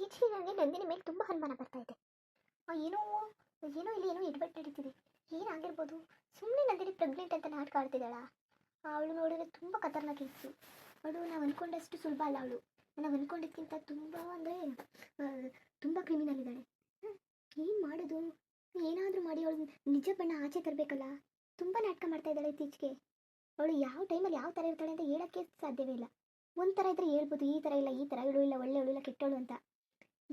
ಇತ್ತೀಚೆಗೆ ನನಗೆ ನಂದಿನಿ ಮೇಲೆ ತುಂಬ ಅನುಮಾನ ಬರ್ತಾ ಇದೆ. ಏನೋ ಏನೋ ಇಲ್ಲಿ ಏನೋ ಎಡ್ವಟ್ಟು ನಡೀತಿದೆ. ಏನಾಗಿರ್ಬೋದು? ಸುಮ್ಮನೆ ನಂದಿನಿ ಪ್ರೆಗ್ನೆಂಟ್ ಅಂತ ನಾಟಕ ಆಡ್ತಿದ್ದಾಳ. ಅವಳು ನೋಡಿದ್ರೆ ತುಂಬ ಖತರ್ನಾಕ್ ಇತ್ತು. ಅವಳು ನಾವು ಅಂದ್ಕೊಂಡಷ್ಟು ಸುಲಭ ಅಲ್ಲ. ಅವಳು ನಾವು ಅಂದ್ಕೊಂಡಿದ್ದಕ್ಕಿಂತ ತುಂಬ ಅಂದರೆ ತುಂಬ ಕ್ರಿಮಿನಲ್ ಇದ್ದಾಳೆ. ಏನು ಮಾಡೋದು? ಏನಾದರೂ ಮಾಡಿ ಅವಳು ನಿಜ ಬಣ್ಣ ಆಚೆ ತರಬೇಕಲ್ಲ. ತುಂಬ ನಾಟಕ ಮಾಡ್ತಾ ಇದ್ದಾಳೆ ಇತ್ತೀಚೆಗೆ. ಅವಳು ಯಾವ ಟೈಮಲ್ಲಿ ಯಾವ ಥರ ಇರ್ತಾಳೆ ಅಂತ ಹೇಳೋಕ್ಕೆ ಸಾಧ್ಯವೇ ಇಲ್ಲ. ಒಂದು ಥರ ಇದ್ದರೆ ಹೇಳ್ಬೋದು, ಈ ಥರ ಇಲ್ಲ, ಈ ಥರ ಇವಳು ಇಲ್ಲ, ಒಳ್ಳೆ ಇಲ್ಲ, ಕೆಟ್ಟವಳು ಅಂತ.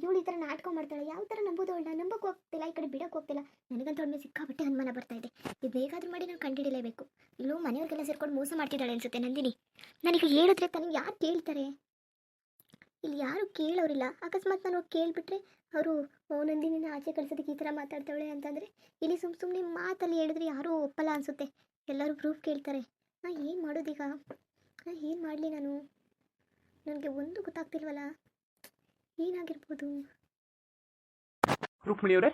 ಇವಳು ಈ ಥರ ನಾಟಕ ಮಾಡ್ತಾಳೆ. ಯಾವ ಥರ ನಂಬೋದು? ಅವಳನ್ನ ನಂಬಕ್ಕೆ ಹೋಗ್ತಿಲ್ಲ, ಈ ಕಡೆ ಬಿಡೋಕ್ಕೆ ಹೋಗ್ತಿಲ್ಲ. ನನಗಂತೂ ಅವಳ ಮೇಲೆ ಸಿಕ್ಕಾಪಟ್ಟೆ ಅನುಮಾನ ಬರ್ತಾ ಇದೆ. ಇದು ಹೇಗಾದ್ರೂ ಮಾಡಿ ನಾನು ಕಂಡುಹಿಡಿಯಲೇಬೇಕು. ಇಲ್ಲೂ ಮನೆಯವ್ರಿಗೆಲ್ಲ ಸೇರ್ಕೊಂಡು ಮೋಸ ಮಾಡ್ತಿದ್ದಾಳೆ ಅನ್ಸುತ್ತೆ ನಂದಿನಿ. ನನಗೆ ಹೇಳಿದ್ರೆ ತನಗೆ ಯಾರು ಕೇಳ್ತಾರೆ? ಇಲ್ಲಿ ಯಾರು ಕೇಳೋರಿಲ್ಲ. ಅಕಸ್ಮಾತ್ ನಾನು ಹೋಗಿ ಕೇಳಿಬಿಟ್ರೆ ಅವರು ನಂದಿನಿನ ಆಚೆ ಕಳ್ಸೋದಕ್ಕೆ ಈ ಥರ ಮಾತಾಡ್ತಾಳೆ ಅಂತಂದರೆ ಇಲ್ಲಿ ಸುಮ್ಮನೆ ಮಾತಲ್ಲಿ ಹೇಳಿದ್ರೆ ಯಾರೂ ಒಪ್ಪಲ್ಲ ಅನಿಸುತ್ತೆ. ಎಲ್ಲರೂ ಪ್ರೂಫ್ ಕೇಳ್ತಾರೆ. ಏನು ಮಾಡೋದೀಗ? ಏನು ಮಾಡಲಿ ನಾನು? ನನಗೆ ಒಂದು ಗೊತ್ತಾಗ್ತಿಲ್ವಲ್ಲ. ಏನಾಗಿರ್ಬೋದು? ರುಕ್ಮಿಣಿಯವರೇ,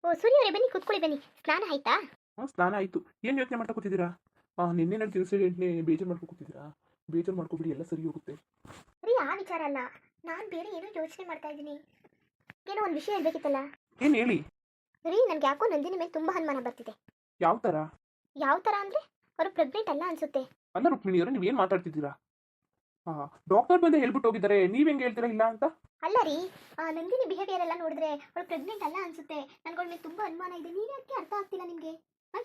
ಓ ಸೂರ್ಯವರೇ, ಬನ್ನಿ ಕೂತ್ಕೊಳ್ಳಿ, ಬನ್ನಿ. ಸ್ನಾನ ಆಯ್ತಾ? ಸ್ನಾನ ಆಯಿತು. ಏನು ಯೋಚನೆ ಮಾಡ್ತಾ ಕೂತಿದ್ದೀರಾ? ನಿನ್ನೆ ನನ್ನ ಇನ್ಸಿಡೆಂಟ್ನೇ ಬೇಜಾರು ಮಾಡ್ಕೊ ಕೂತಿದ್ದೀರಾ? ಬೇಜಾರು ಮಾಡ್ಕೊಬಿಡಿ, ಎಲ್ಲ ಸರಿ ಹೋಗುತ್ತೆ. ಸರಿ, ಆ ವಿಚಾರ ಅಲ್ಲ. ನಾನು ಬೇರೆ ಏನೋ ಯೋಚನೆ ಮಾಡ್ತಾ ಇದ್ದೀನಿ. ಏನೋ ಒಂದು ವಿಷಯ ಹೇಳ್ಬೇಕಿತ್ತಲ್ಲ. ಏನು ಹೇಳಿ? ಸರಿ, ನನಗೆ ಯಾಕೋ ನಂದಿನಿ ಮೇಲೆ ತುಂಬ ಅನುಮಾನ ಬರ್ತಿದೆ. ಯಾವ ಥರ? ಯಾವ ಥರ ಅಂದರೆ ಅವರು ಪ್ರೆಗ್ನೆಂಟ್ ಅಲ್ಲ ಅನ್ಸುತ್ತೆ. ಅಲ್ಲ ರುಕ್ಮಿಣಿಯವರೇ, ನೀವೇನು ಮಾತಾಡ್ತಿದ್ದೀರಾ? ಡಾಕ್ಟರ್ ಬಂದು ಹೇಳ್ಬಿಟ್ಟು ಹೋಗಿದ್ದಾರೆ, ನೀವು ಹೆಂಗೆ ಹೇಳ್ತೀರಾ ಇಲ್ಲ ಅಂತ? ಅಲ್ಲ ರೀ, ನಂದಿನಿ ಬಿಹೇವಿಯರ್ ಎಲ್ಲ ನೋಡಿದ್ರೆ ಅವಳು ಪ್ರೆಗ್ನೆಂಟ್ ಅಲ್ಲ ಅನ್ಸುತ್ತೆ. ನನ್ಗಳ ಮೇಲೆ ತುಂಬ ಅನುಮಾನ ಇದೆ. ನೀವು ಯಾಕೆ ಅರ್ಥ ಆಗ್ತಿಲ್ಲ ನಿಮಗೆ?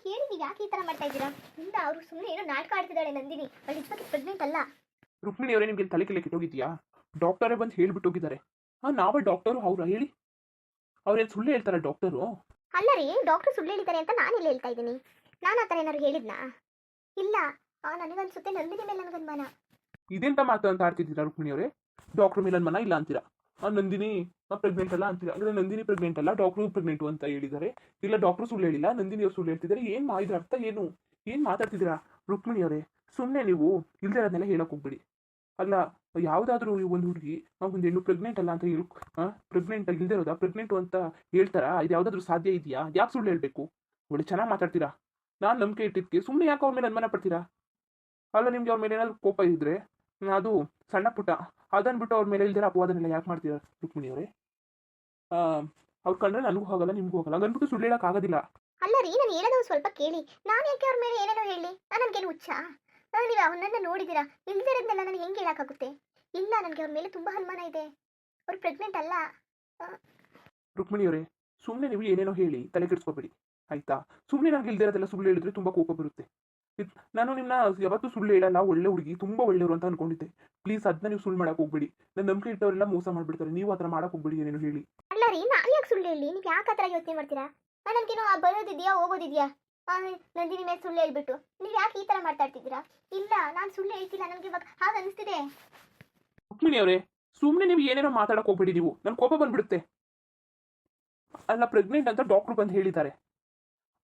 ಹೇಳಿ, ನೀವು ಯಾಕೆ ಈ ಥರ ಮಾಡ್ತಾ ಇದ್ದೀರಾ? ಇಂದ ಅವರು ಸುಮ್ಮನೆ ಏನೋ ನಾಟಕ ಆಡ್ತಿದ್ದಾಳೆ ನಂದಿನಿ. ಅವಳು ನಿಜವಾಗಿ ಪ್ರೆಗ್ನೆಂಟ್ ಅಲ್ಲ. ರುಕ್ಮಿಣಿಯವರೇ, ನಿಮಗೆ ತಲೆ ಕೆಟ್ಟೋಗಿದ್ಯಾ? ಡಾಕ್ಟರೇ ಬಂದು ಹೇಳ್ಬಿಟ್ಟು ಹೋಗಿದ್ದಾರೆ. ನಾವೇ ಡಾಕ್ಟರು ಅವ್ರು ಹೇಳಿ. ಅವ್ರೇನು ಸುಳ್ಳು ಹೇಳ್ತಾರ ಡಾಕ್ಟರು? ಅಲ್ಲ ರೀ, ಡಾಕ್ಟರ್ ಸುಳ್ಳು ಹೇಳಿದ್ದಾರೆ ಅಂತ ನಾನು ಇಲ್ಲಿ ಹೇಳ್ತಾ ಇದ್ದೀನಿ. ನಾನು ಆ ಥರ ಏನಾದ್ರು ಹೇಳಿದ್ನಾ? ಇಲ್ಲ. ನನಗನ್ಸುತ್ತೆ ನಂದಿನಿ ಮೇಲೆ ನನಗನುಮಾನ. ಇದೆಂತ ಮಾತು ಅಂತ ಆಡ್ತಿದ್ದೀರಾ ರುಕ್ಮಿಣಿಯವರೇ? ಡಾಕ್ಟರ್ ಮೇಲೆ ಅನುಮಾನ ಇಲ್ಲ ಅಂತೀರಾ? ನಂದಿನಿ ಪ್ರೆಗ್ನೆಂಟ್ ಅಲ್ಲ ಅಂತೀರಾ? ಅಂದರೆ ನಂದಿನಿ ಪ್ರೆಗ್ನೆಂಟ್ ಅಲ್ಲ, ಡಾಕ್ಟ್ರು ಪ್ರೆಗ್ನೆಂಟು ಅಂತ ಹೇಳಿದ್ದಾರೆ. ಇಲ್ಲ, ಡಾಕ್ಟ್ರು ಸುಳ್ಳು ಹೇಳಿಲ್ಲ, ನಂದಿನಿ ಅವ್ರು ಸುಳ್ಳು ಹೇಳ್ತಿದ್ದಾರೆ. ಏನು ಇದ್ರ ಅರ್ಥ ಏನು? ಏನು ಮಾತಾಡ್ತಿದ್ದೀರಾ ರುಕ್ಮಿಣಿಯವರೇ? ಸುಮ್ಮನೆ ನೀವು ಇಲ್ದಿರೋದನ್ನೆಲ್ಲ ಹೇಳಕ್ಕೆ ಹೋಗ್ಬೇಡಿ. ಅಲ್ಲ, ಯಾವುದಾದ್ರೂ ಒಂದು ಹುಡುಗಿ ಒಂದು ಹೆಣ್ಣು ಪ್ರೆಗ್ನೆಂಟ್ ಅಲ್ಲ ಅಂತ ಹೇಳಿ ಪ್ರೆಗ್ನೆಂಟ್ ಇಲ್ದಿರೋದಾ ಪ್ರೆಗ್ನೆಂಟು ಅಂತ ಹೇಳ್ತಾರಾ? ಇದು ಯಾವುದಾದ್ರೂ ಸಾಧ್ಯ ಇದೆಯಾ? ಯಾಕೆ ಸುಳ್ಳು ಹೇಳಬೇಕು? ಒಳ್ಳೆ ಚೆನ್ನಾಗಿ ಮಾತಾಡ್ತೀರಾ. ನಾನು ನಂಬಿಕೆ ಇಟ್ಟಿದ್ದಕ್ಕೆ ಸುಮ್ಮನೆ ಯಾಕೆ ಅವ್ರ ಮೇಲೆ ಅನುಮಾನ ಪಡ್ತೀರಾ? ಅಲ್ಲ, ನಿಮ್ಗೆ ಅವ್ರ ಮೇಲೆ ಏನಾದ್ರು ಕೋಪ ಇದ್ದರೆ ಅದು ಸಣ್ಣ ಪುಟ್ಟ, ಅದನ್ಬಿಟ್ಟು ಅವ್ರ ಮೇಲೆ ಇಲ್ದಿರ ಅಪವಾದನೆಲ್ಲ ಯಾಕೆ ಮಾಡ್ತೀರಾ ರುಕ್ಮಿಣಿಯವರೇ? ಅವ್ರು ಕಂಡ್ರೆ ನನಗೂ ಹೋಗಲ್ಲ, ನಿಮಗೂ ಹೋಗಲ್ಲ, ಹಂಗನ್ಬಿಟ್ಟು ಸುಳ್ಳು ಹೇಳೋಕ್ಕಾಗೋದಿಲ್ಲ. ಅಲ್ಲ ರೀ, ನಾನು ಹೇಳೋದು ಸ್ವಲ್ಪ ಕೇಳಿ. ನಾನು ಯಾಕೆ ಅವ್ರ ಮೇಲೆ ಏನೇನೋ ಹೇಳಿ? ನನಗೇನು ಹುಚ್ಚ? ನೀವು ಅವನನ್ನ ನೋಡಿದ್ದೀರಾ? ಇಲ್ದಿರೋದನ್ನೆಲ್ಲ ನನಗೆ ಹೆಂಗೆ ಹೇಳೋಕ್ಕಾಗುತ್ತೆ? ಇಲ್ಲ, ನನಗೆ ಅವ್ರ ಮೇಲೆ ತುಂಬ ಅನುಮಾನ ಇದೆ. ಅವ್ರು ಪ್ರೆಗ್ನೆಂಟ್ ಅಲ್ಲ. ರುಕ್ಮಿಣಿಯವರೇ, ಸುಮ್ಮನೆ ನೀವು ಏನೇನೋ ಹೇಳಿ ತಲೆ ಕೆಡಿಸ್ಕೋಬೇಡಿ, ಆಯ್ತಾ? ಸುಮ್ಮನೆ ನನಗೆ ಇಲ್ದಿರೋದೆಲ್ಲ ಸುಳ್ಳು ಹೇಳಿದ್ರೆ ತುಂಬ ಕೋಪ ಬರುತ್ತೆ. ನಾನು ನಿಮ್ಮನ್ನ ಯಾವತ್ತೂ ಸುಳ್ಳು ಹೇಳಲ್ಲ, ಒಳ್ಳೆ ಹುಡುಗಿ, ತುಂಬ ಒಳ್ಳೆಯವರು ಅಂತ ಅನ್ಕೊಂಡಿದ್ದೆ. ಪ್ಲೀಸ್ ಅದನ್ನ ನೀವು ಸುಳ್ಳು ಮಾಡಕ್ಕೆ ಹೋಗ್ಬೇಡಿ. ನನ್ನ ನಂಬಿಕೆ ಇಟ್ಟವರೆಲ್ಲ ಮೋಸ ಮಾಡ್ಬಿಡ್ತಾರೆ. ನೀವು ಆ ಥರ ಮಾಡಕ್ಕೆ ಹೋಗ್ಬೇಡಿ, ಏನೇನು ಹೇಳಿ. ಅಲ್ಲ ರೀ, ನಾನು ಯಾಕೆ ಸುಳ್ಳು ಹೇಳಿ? ನೀವು ಯಾಕೆ ಆ ಥರ ಯೋಚನೆ ಮಾಡ್ತೀರಾ? ನನಗೇನೋ ಬರೋದಿದೆಯಾ ಹೋಗೋದಿದೆಯಾ? ನಂದಿನಿ ಮೇಲೆ ಸುಳ್ಳು ಹೇಳ್ಬಿಟ್ಟು ನೀವು ಯಾಕೆ ಈ ಥರ ಮಾತಾಡ್ತಿದ್ದೀರಾ? ಇಲ್ಲ, ನಾನು ಸುಳ್ಳು ಹೇಳ್ತಿಲ್ಲ. ನನಗೆ ಇವಾಗ ಹಾಗೆ ಅನಿಸ್ತಿದೆ. ರುಕ್ಮಿಣಿಯವರೇ, ಸುಮ್ಮನೆ ನೀವು ಏನೇನೋ ಮಾತಾಡಕ್ಕೆ ಹೋಗ್ಬೇಡಿ. ನೀವು ನನ್ನ ಕೋಪ ಬಂದ್ಬಿಡುತ್ತೆ. ಅಲ್ಲ, ಪ್ರೆಗ್ನೆಂಟ್ ಅಂತ ಡಾಕ್ಟ್ರು ಬಂದು ಹೇಳಿದ್ದಾರೆ.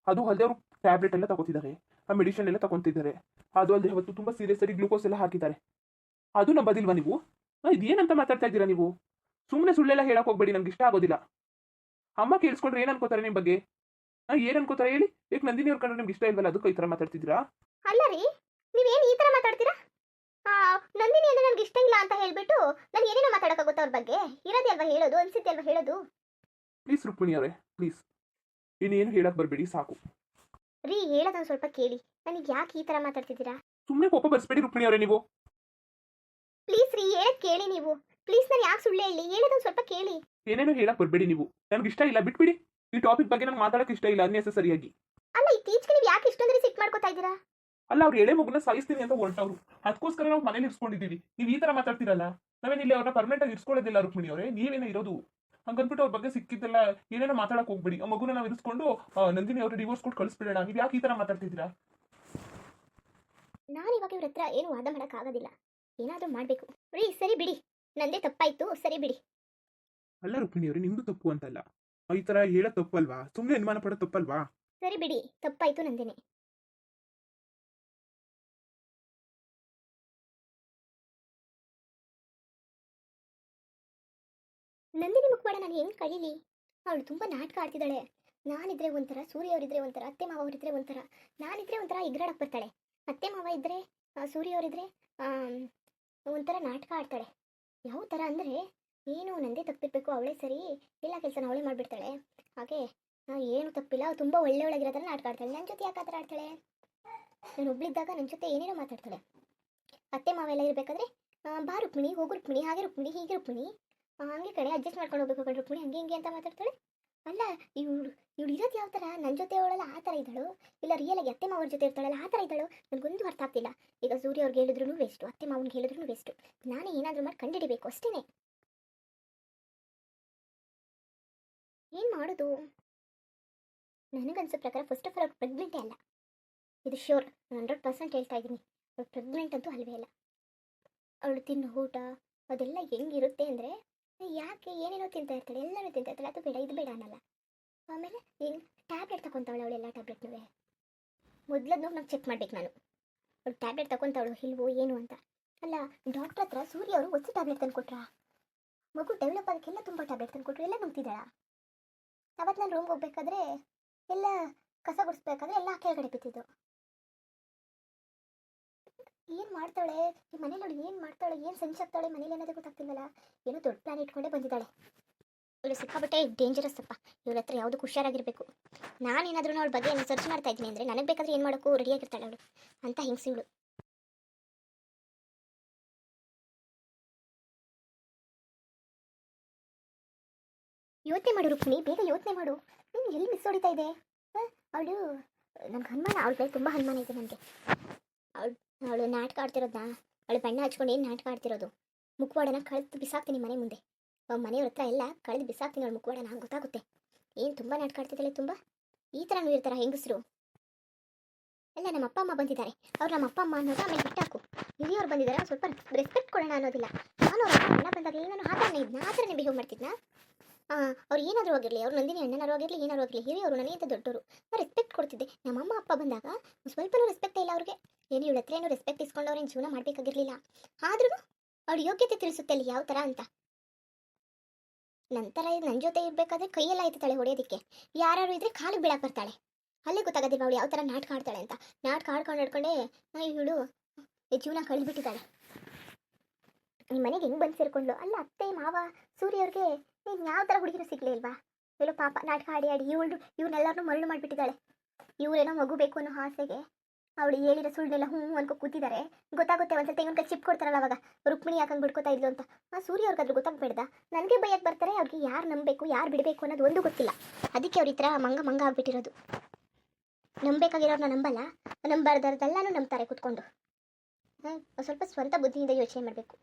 ಅದು ಅಲ್ಲದೆ ಅವರು ಟ್ಯಾಬ್ಲೆಟ್ ಎಲ್ಲ ತಗೋತಿದ್ದಾರೆ, ಆ ಮೆಡಿಸಿನ್ ಎಲ್ಲ ತಗೊತಿದ್ದಾರೆ. ಅದು ಅಲ್ಲದೆ ಅವತ್ತು ತುಂಬ ಸೀರಿಯಸ್ ಆಗಿ ಗ್ಲೂಕೋಸ್ ಎಲ್ಲ ಹಾಕಿದ್ದಾರೆ. ಅದು ನಂಬೋದಿಲ್ವಾ ನೀವು? ಇದೇನಂತ ಮಾತಾಡ್ತಾ ಇದ್ದೀರಾ ನೀವು? ಸುಮ್ಮನೆ ಸುಳ್ಳೆಲ್ಲ ಹೇಳಕ್ಕೆ ಹೋಗ್ಬೇಡಿ, ನನಗೆ ಇಷ್ಟ ಆಗೋದಿಲ್ಲ. ಅಮ್ಮ ಕೇಳಿಸ್ಕೊಂಡ್ರೆ ಏನು ಅನ್ಕೋತಾರೆ ನಿಮ್ಮ ಬಗ್ಗೆ? ಏನು ಅನ್ಕೋತಾರೆ ಹೇಳಿ? ಯಾಕೆ ನಂದಿನಿ ಅವ್ರ ಕಂಡ್ರೆ ನಿಮ್ಗೆ ಇಷ್ಟ ಇಲ್ವಲ್ಲ, ಅದಕ್ಕೆ ಈ ಥರ ಮಾತಾಡ್ತಿದ್ದೀರಾ? ಅಲ್ಲ ರೀ, ನೀವೇನು ಈ ಥರ ಮಾತಾಡ್ತೀರಾ? ನಂದಿನಿ ಅಂದರೆ ನನಗೆ ಇಷ್ಟ ಇಲ್ಲ ಅಂತ ಹೇಳ್ಬಿಟ್ಟು ನಾನು ಏನೇನೋ ಮಾತಾಡೋಕ್ಕಾಗುತ್ತೆ ಅವ್ರ ಬಗ್ಗೆ? ಇರೋದೇ ಅಲ್ವಾ ಹೇಳೋದು, ಅನ್ಸುತ್ತೆ ಅಲ್ವಾ ಹೇಳೋದು? ಪ್ಲೀಸ್ ರುಕ್ಮಿಣಿಯವರೇ, ಪ್ಲೀಸ್ ಇನ್ನೇನು ಹೇಳಕ್ಕೆ ಬರಬೇಡಿ, ಸಾಕು ರೀ. ಹೇಳೋದನ್ನು ಸ್ವಲ್ಪ ಕೇಳಿ. ನನಗೆ ಯಾಕೆ ಈ ಥರ ಮಾತಾಡ್ತಿದ್ದೀರಾ? ಸುಮ್ಮನೆ ಕೋಪ ಬರ್ಸ್ಬೇಡಿ ರುಕ್ಮಿಣಿಯವರೇ ನೀವು. ಪ್ಲೀಸ್ ರೀ, ಹೇಳೋದು ಕೇಳಿ ನೀವು. ಪ್ಲೀಸ್, ನಾನು ಯಾಕೆ ಸುಳ್ಳು ಹೇಳಿ? ಹೇಳೋದನ್ನು ಸ್ವಲ್ಪ ಕೇಳಿ. ಏನೇನೋ ಹೇಳಕ್ಕೆ ಬರಬೇಡಿ ನೀವು. ನನಗೆ ಇಷ್ಟ ಇಲ್ಲ, ಬಿಟ್ಬಿಡಿ. ಈ ಟಾಪಿಕ್ ಬಗ್ಗೆ ನಂಗೆ ಮಾತಾಡೋಕೆ ಇಷ್ಟ ಇಲ್ಲ ಅನ್ನೆಸೆಸರಿಯಾಗಿ. ಅಲ್ಲ, ಇತ್ತೀಚೆಗೆ ನೀವು ಯಾಕೆ ಇಷ್ಟೊಂದ್ರೆ ಸಿಟ್ಟು ಮಾಡ್ಕೋತಾ ಇದ್ದೀರಾ? ಅಲ್ಲ, ಅವ್ರು ಎಳೆ ಮಗುನ ಸಾಯಿಸ್ತೀನಿ ಅಂತ ಹೊರಟವ್ರು, ಅದಕ್ಕೋಸ್ಕರ ನಾವು ಮನೇಲಿ ಇರ್ಸ್ಕೊಂಡಿದ್ದೀವಿ. ನೀವು ಈ ಥರ ಮಾತಾಡ್ತಿರಲ್ಲ. ನಾವೇನಿಲ್ಲ ಅವ್ರನ್ನ ಪರ್ಮನೆಂಟ್ ಆಗಿ ಇರ್ಸ್ಕೊಳ್ಳೋದಿಲ್ಲ ರುಕ್ಮಿಣಿಯವರೇ, ನೀವೇನೋ ಇರೋದು. ಹಂಗನ್ಬಿಟ್ಟು ಅವ್ರ ಬಗ್ಗೆ ಸಿಕ್ಕಿದ್ದೆಲ್ಲ ಏನೇನೋ ಮಾತಾಡಕ್ಕೆ ಹೋಗ್ಬೇಡಿ. ಆ ಮಗುನ ನಾವು ಇರಿಸ್ಕೊಂಡು ನಂದಿನಿ ಅವ್ರ ಡಿವೋರ್ಸ್ ಕೊಟ್ಟು ಕಳಿಸ್ಬಿಡೋಣ. ನೀವು ಯಾಕೆ ಈ ಥರ ಮಾತಾಡ್ತಿದ್ದೀರಾ? ನಾನು ಇವಾಗ ಇವ್ರ ಹತ್ರ ಏನು ವಾದ ಮಾಡೋಕ್ಕಾಗೋದಿಲ್ಲ. ಏನಾದರೂ ಮಾಡಬೇಕು ರೀ. ಸರಿ ಬಿಡಿ, ನಂದೇ ತಪ್ಪಾಯ್ತು, ಸರಿ ಬಿಡಿ. ಅಲ್ಲ ರುಕ್ಮಿಣಿಯವರೇ, ನಿಮ್ದು ತಪ್ಪು ಅಂತಲ್ಲ, ಈ ಥರ ಹೇಳೋ ತಪ್ಪಲ್ವಾ? ಸುಮ್ಮನೆ ಅನುಮಾನ ಪಡೋ ತಪ್ಪಲ್ವಾ? ಸರಿ ಬಿಡಿ, ತಪ್ಪಾಯ್ತು ನಂದೇನೆ. ನಂದಿನಿ ಮುಖವಾಡ ನಾನು ಹೆಂಗೆ ಕಳೀಲಿ? ಅವಳು ತುಂಬ ನಾಟಕ ಆಡ್ತಿದ್ದಾಳೆ. ನಾನಿದ್ರೆ ಒಂಥರ, ಸೂರ್ಯ ಅವರಿದ್ರೆ ಒಂಥರ, ಅತ್ತೆ ಮಾವ ಅವರಿದ್ರೆ ಒಂಥರ, ನಾನಿದ್ರೆ ಒಂಥರ ಎಗರಾಡಕ್ಕೆ ಬರ್ತಾಳೆ. ಅತ್ತೆ ಮಾವ ಇದ್ದರೆ, ಸೂರ್ಯ ಅವರಿದ್ರೆ ಒಂಥರ ನಾಟಕ ಆಡ್ತಾಳೆ. ಯಾವ ಥರ ಅಂದರೆ ಏನು ನಂದೇ ತಪ್ಪಿರಬೇಕು, ಅವಳೇ ಸರಿ, ಎಲ್ಲ ಕೆಲಸನ ಅವಳೇ ಮಾಡಿಬಿಡ್ತಾಳೆ. ಹಾಗೆ ಏನು ತಪ್ಪಿಲ್ಲ, ತುಂಬ ಒಳ್ಳೆಯೊಳಗಿರೋ ಥರ ನಾಟಕ ಆಡ್ತಾಳೆ. ನನ್ನ ಜೊತೆ ಯಾಕೆ ಆ ಥರ ಆಡ್ತಾಳೆ? ನಾನು ಒಬ್ಳಿದ್ದಾಗ ನನ್ನ ಜೊತೆ ಏನೇನೋ ಮಾತಾಡ್ತಾಳೆ. ಅತ್ತೆ ಮಾವೆಲ್ಲ ಇರಬೇಕಾದ್ರೆ ಬಾ ರುಕ್ಮಿಣಿ, ಹೋಗು ರುಕ್ಮಿಣಿ, ಹಾಗೆ ರುಕ್ಮಿಣಿ, ಹೀಗೆ ರುಕ್ಮಿಣಿ, ಹಂಗೆ ಕಡೆ ಅಡ್ಜಸ್ಟ್ ಮಾಡ್ಕೊಂಡು ಹೋಗ್ಬೇಕು ಕಡೆ ರುಕ್ಮಿಣಿ, ಹಂಗೆ ಹಿಂಗೆ ಅಂತ ಮಾತಾಡ್ತಾಳೆ. ಅಲ್ಲ, ಇವಳು ಇರೋದು ಯಾವ ಥರ? ನನ್ನ ಜೊತೆ ಅವಳೆಲ್ಲ ಆ ಥರ ಇದ್ದಳು, ಇಲ್ಲ ರಿಯಲಾಗಿ ಅತ್ತೆ ಮಾವನ ಜೊತೆ ಇರ್ತಾಳಲ್ಲ ಆ ಥರ ಇದ್ದಳು? ನನಗೊಂದು ಅರ್ಥ ಆಗ್ತಿಲ್ಲ. ಈಗ ಸೂರ್ಯ ಅವ್ರಿಗೆ ಹೇಳಿದ್ರು ವೇಸ್ಟು, ಅತ್ತೆ ಮಾವನಿಗೆ ಹೇಳಿದ್ರು ವೇಸ್ಟು. ನಾನೇ ಏನಾದರೂ ಮಾಡಿ ಕಂಡುಹಿಡಿಬೇಕು ಅಷ್ಟೇ. ಏನು ಮಾಡೋದು? ನನಗನ್ಸೋ ಪ್ರಕಾರ ಫಸ್ಟ್ ಆಫ್ ಆಲ್ ಅವ್ರು ಪ್ರೆಗ್ನೆಂಟೇ ಅಲ್ಲ, ಇದು ಶ್ಯೂರ್. 100% ಹೇಳ್ತಾ ಇದ್ದೀನಿ, ಅವಳು ಪ್ರೆಗ್ನೆಂಟ್ ಅಂತೂ ಅಲ್ವೇ ಅಲ್ಲ. ಅವಳು ತಿನ್ನೋ ಊಟ ಅದೆಲ್ಲ ಹೆಂಗಿರುತ್ತೆ ಅಂದರೆ, ಯಾಕೆ ಏನೇನೋ ತಿಂತಾ ಇರ್ತಾಳೆ, ಎಲ್ಲನೂ ತಿಂತಾ ಇರ್ತಾಳೆ. ಅದು ಬೇಡ ಇದು ಬೇಡ ಅನ್ನಲ್ಲ. ಆಮೇಲೆ ಏನು ಟ್ಯಾಬ್ಲೆಟ್ ತಗೊತಾವಳು, ಅವಳೆಲ್ಲ ಟ್ಯಾಬ್ಲೆಟ್ನೂ ಮೊದಲದ್ದು ನಾವು ಚೆಕ್ ಮಾಡ್ಬೇಕು. ನಾನು ಅವಳು ಟ್ಯಾಬ್ಲೆಟ್ ತಗೊತಾವಳು ಇಲ್ವೋ ಏನು ಅಂತ. ಅಲ್ಲ, ಡಾಕ್ಟ್ರ್ ಹತ್ರ ಸೂರ್ಯ ಅವರು ಹೊಸ ಟ್ಯಾಬ್ಲೆಟ್ ತಂದು ಕೊಟ್ರಾ? ಮಗು ಡೆವಲಪ್ ಆಗೋಕ್ಕೆಲ್ಲ ತುಂಬ ಟ್ಯಾಬ್ಲೆಟ್ ತಂದು ಕೊಟ್ಟರು, ಎಲ್ಲ ನುಗ್ತಿದ್ದಾಳ. ಅವತ್ತು ನಾನು ರೂಮ್ಗೆ ಹೋಗ್ಬೇಕಾದ್ರೆ ಎಲ್ಲ ಕಸ ಗುಡಿಸ್ಬೇಕಾದ್ರೆ ಎಲ್ಲ ಕೆಳಗಡೆ ಬಿತ್ತಿದ್ದು. ಏನು ಮಾಡ್ತಾಳೆ ಈ ಮನೇಲಿ? ಅವಳು ಏನು ಮಾಡ್ತಾಳೆ, ಏನು ಸಂಚಾಗ್ತಾಳೆ ಮನೇಲಿ ಅನ್ನೋದೇ ಗೊತ್ತಾಗ್ತಿಲ್ವಲ್ಲ. ಏನೋ ದೊಡ್ಡ ಪ್ಲಾನ್ ಇಟ್ಕೊಂಡೇ ಬಂದಿದ್ದಾಳೆ. ಇವಳು ಸಿಕ್ಕಾಬಿಟ್ಟೆ ಡೇಂಜರಸ್ ಅಪ್ಪ. ಇವಳ ಹತ್ರ ಯಾವುದಕ್ಕೂ ಹುಷಾರಾಗಿರಬೇಕು. ನಾನೇನಾದ್ರೂ ಅವಳ ಬಗ್ಗೆ ಏನು ಸರ್ಚ್ ಮಾಡ್ತಾ ಇದ್ದೀನಿ ಅಂದರೆ ನನಗೆ ಬೇಕಾದ್ರೆ ಏನು ಮಾಡೋಕ್ಕೂ ರೆಡಿಯಾಗಿರ್ತಾಳೆ ಅವಳು ಅಂತ. ಹಿಂಗ್ಸಿ ಇವಳು. ಯೋಚನೆ ಮಾಡು ರುಕ್ಮಿಣಿ, ಬೇಗ ಯೋಚನೆ ಮಾಡು. ನೀನು ಎಲ್ಲಿ ಮಿಸ್ ಹೊಡಿತಾ ಇದೆ? ಅವಳು ನನಗೆ ಅನುಮಾನ, ಅವಳ ಮೇಲೆ ತುಂಬ ಅನುಮಾನ ಇದೆ ನನಗೆ. ಅವಳು ನಾಟಕ ಆಡ್ತಿರೋದನ್ನ, ಅವಳು ಬಣ್ಣ ಹಚ್ಕೊಂಡು ಏನು ನಾಟಕ ಆಡ್ತಿರೋದು, ಮುಖವಾಡನ ಕಳೆದು ಬಿಸಾಕ್ತೀನಿ ಮನೆ ಮುಂದೆ. ಮನೆಯವ್ರ ಹತ್ರ ಎಲ್ಲ ಕಳೆದು ಬಿಸಾಕ್ತೀನಿ ಅವಳು ಮುಖವಾಡನ, ಗೊತ್ತಾಗುತ್ತೆ. ಏನು ತುಂಬ ನಾಟಕ ಆಡ್ತಿದ್ದಾಳೆ, ತುಂಬ ಈ ಥರನೂ ಇರ್ತಾರ ಹೆಂಗಸರು? ಎಲ್ಲ ನಮ್ಮ ಅಪ್ಪ ಅಮ್ಮ ಬಂದಿದ್ದಾರೆ, ಅವ್ರು ನಮ್ಮ ಅಪ್ಪ ಅಮ್ಮ ಅನ್ನೋದು ಆಮೇಲೆ ಬಿಟ್ಟಾಕು. ಹಿರಿಯವ್ರು ಬಂದಿದ್ದಾರೆ, ಸ್ವಲ್ಪ ರೆಸ್ಪೆಕ್ಟ್ ಕೊಡೋಣ ಅನ್ನೋದಿಲ್ಲ. ನಾನು ಅವ್ರ ಅಣ್ಣ ಬಂದಾಗ ನಾನು ಆ ಥರನೇ ಬಿಹೇವ್ ಮಾಡ್ತಿದ್ನಾ? ಅವ್ರು ಏನಾದರೂ ಆಗಿರಲಿ, ಅವ್ರು ನಂದಿನಿ ಅಣ್ಣನಾರು ಆಗಿರಲಿ, ಏನಾರು ಆಗಲಿ, ಹಿರಿಯವರು ನನಗಿಂತ ದೊಡ್ಡವರು, ನಾನು ರೆಸ್ಪೆಕ್ಟ್ ಕೊಡ್ತಿದ್ದೆ. ನಮ್ಮಮ್ಮ ಅಪ್ಪ ಬಂದಾಗ ಸ್ವಲ್ಪನೂ ರೆಸ್ಪೆಕ್ಟೇ ಇಲ್ಲ ಅವ್ರಿಗೆ. ಏನು ಇವಳ ಹತ್ರ ಏನು ರೆಸ್ಪೆಕ್ಟ್ ಇಸ್ಕೊಂಡು ಅವ್ರೇನು ಜೀವನ ಮಾಡಬೇಕಾಗಿರಲಿಲ್ಲ. ಆದ್ರೂ ಅವಳು ಯೋಗ್ಯತೆ ತಿಳಿಸುತ್ತೆ ಅಲ್ಲಿ ಯಾವ ಥರ ಅಂತ. ನಂತರ ನನ್ನ ಜೊತೆ ಇರಬೇಕಾದ್ರೆ ಕೈಯೆಲ್ಲ ಆಯ್ತಾಳೆ ಹೊಡೆಯೋದಕ್ಕೆ. ಯಾರು ಇದ್ರೆ ಕಾಲಿಗೆ ಬೀಳಕ್ಕೆ ಬರ್ತಾಳೆ. ಅಲ್ಲೇ ಗೊತ್ತಾಗೋದಿಲ್ಲ ಅವಳು ಯಾವ ಥರ ನಾಟಕ ಆಡ್ತಾಳೆ ಅಂತ. ನಾಟಕ ಆಡ್ಕೊಂಡೇ ಇವಳು ಜೀವನ ಕಳೆದ್ಬಿಟ್ಟಿದ್ದಾಳೆ. ನಿಮ್ಮ ಮನೆಗೆ ಹೆಂಗೆ ಬಂದು ಸೇರ್ಕೊಂಡ್ಲು? ಅಲ್ಲ, ಅತ್ತೆ ಮಾವ ಸೂರ್ಯವ್ರಿಗೆ ನೀನು ಯಾವ ಥರ ಹುಡುಗಿರು ಸಿಗಲೇ ಇಲ್ವಾ? ಎಲ್ಲೋ ಪಾಪ ನಾಟಕ ಆಡಿ ಆಡಿ ಇವ್ರನ್ನೆಲ್ಲರೂ ಮರಳು ಮಾಡಿಬಿಟ್ಟಿದ್ದಾಳೆ. ಇವರೇನೋ ಮಗು ಬೇಕು ಅನ್ನೋ ಆಸೆಗೆ ಅವಳು ಹೇಳಿರೋ ಸುಳ್ಳೆಲ್ಲ ಹ್ಞೂ ಅನ್ಕೋ ಕೂತಿದ್ದಾರೆ. ಗೊತ್ತಾಗುತ್ತೆ ಒಂದ್ಸಲ ತೆಂಗಿನಕಾಯಿ ಚಿಪ್ ಕೊಡ್ತಾರಲ್ಲ ಅವಾಗ, ರುಕ್ಮಿಣಿ ಯಾಕಂಗೆ ಬಿಡ್ಕೋತಾ ಇದ್ಲು ಅಂತ. ಸೂರ್ಯ ಅವ್ರಿಗಾದ್ರೂ ಗೊತ್ತಾಗ್ಬೇಡ್ದ? ನನಗೆ ಬೈಯಕ್ಕೆ ಬರ್ತಾರೆ. ಅವ್ರಿಗೆ ಯಾರು ನಂಬಬೇಕು ಯಾರು ಬಿಡಬೇಕು ಅನ್ನೋದು ಒಂದು ಗೊತ್ತಿಲ್ಲ. ಅದಕ್ಕೆ ಅವ್ರ ಈ ಥರ ಮಂಗ ಆಗ್ಬಿಟ್ಟಿರೋದು. ನಂಬಬೇಕಾಗಿರೋರನ್ನ ನಂಬಲ್ಲ, ನಂಬಾರ್ದೆಲ್ಲನೂ ನಂಬ್ತಾರೆ ಕೂತ್ಕೊಂಡು. ಸ್ವಲ್ಪ ಸ್ವಂತ ಬುದ್ಧಿಯಿಂದ ಯೋಚನೆ ಮಾಡಬೇಕು.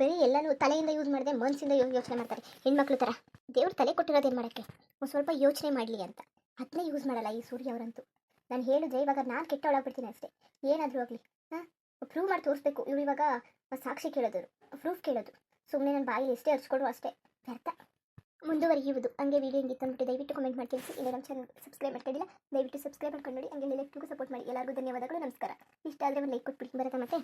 ಬರೀ ಎಲ್ಲನೂ ತಲೆಯಿಂದ ಯೂಸ್ ಮಾಡಿದೆ, ಮನಸ್ಸಿಂದ ಯೋಚನೆ ಮಾಡ್ತಾರೆ ಹೆಣ್ಮಕ್ಳು ಥರ. ದೇವ್ರು ತಲೆ ಕೊಟ್ಟಿರೋದೇನು ಮಾಡೋಕ್ಕೆ, ಒಂದು ಸ್ವಲ್ಪ ಯೋಚನೆ ಮಾಡಲಿ ಅಂತ. ಅದನ್ನೇ ಯೂಸ್ ಮಾಡಲ್ಲ ಈ ಸೂರ್ಯ ಅವರಂತೂ. ನಾನು ಹೇಳಿದ್ರೆ ಇವಾಗ ನಾನು ಕೆಟ್ಟವಳಾಗ್ಬಿಡ್ತೀನಿ ಅಷ್ಟೇ. ಏನಾದರೂ ಆಗಲಿ ಪ್ರೂವ್ ಮಾಡಿ ತೋರಿಸ್ಬೇಕು. ಇವ್ರು ಇವಾಗ ಸಾಕ್ಷಿ ಕೇಳೋದು, ಪ್ರೂಫ್ ಕೇಳೋದು. ಸುಮ್ಮನೆ ನನ್ನ ಬಾಯಲ್ಲಿ ಎಷ್ಟೇ ಹರ್ಚ್ಕೊಡು ಅಷ್ಟೇ ವ್ಯರ್ಥ. ಮುಂದುವರಿಯುವುದು. ಹಂಗೆ ವೀಡಿಯೋ ಹಿಂಗಿತ್ತು ಅಂದ್ಬಿಟ್ಟು ದಯವಿಟ್ಟು ಕಮೆಂಟ್ ಮಾಡಿ ತಿಳಿಸಿ. ಇಲ್ಲ ನಮ್ಮ ಚಾನಲ್ ಸಬ್ಸ್ಕ್ರೈಬ್ ಮಾಡ್ಕೊಂಡಿಲ್ಲ, ದಯವಿಟ್ಟು ಸಬ್ಸ್ಕ್ರೈಬ್ ಮಾಡ್ಕೊಂಡು ನೋಡಿ. ಹಂಗೆ ಎಲ್ಲರಿಗೂ ಸಪೋರ್ಟ್ ಮಾಡಿ. ಎಲ್ಲರಿಗೂ ಧನ್ಯವಾದಗಳು, ನಮಸ್ಕಾರ. ಇಷ್ಟ ಆದರೆ ಒಂದು ಲೈಕ್ ಕೊಟ್ಬಿಟ್ಟು ಬರುತ್ತೆ ಮತ್ತೆ.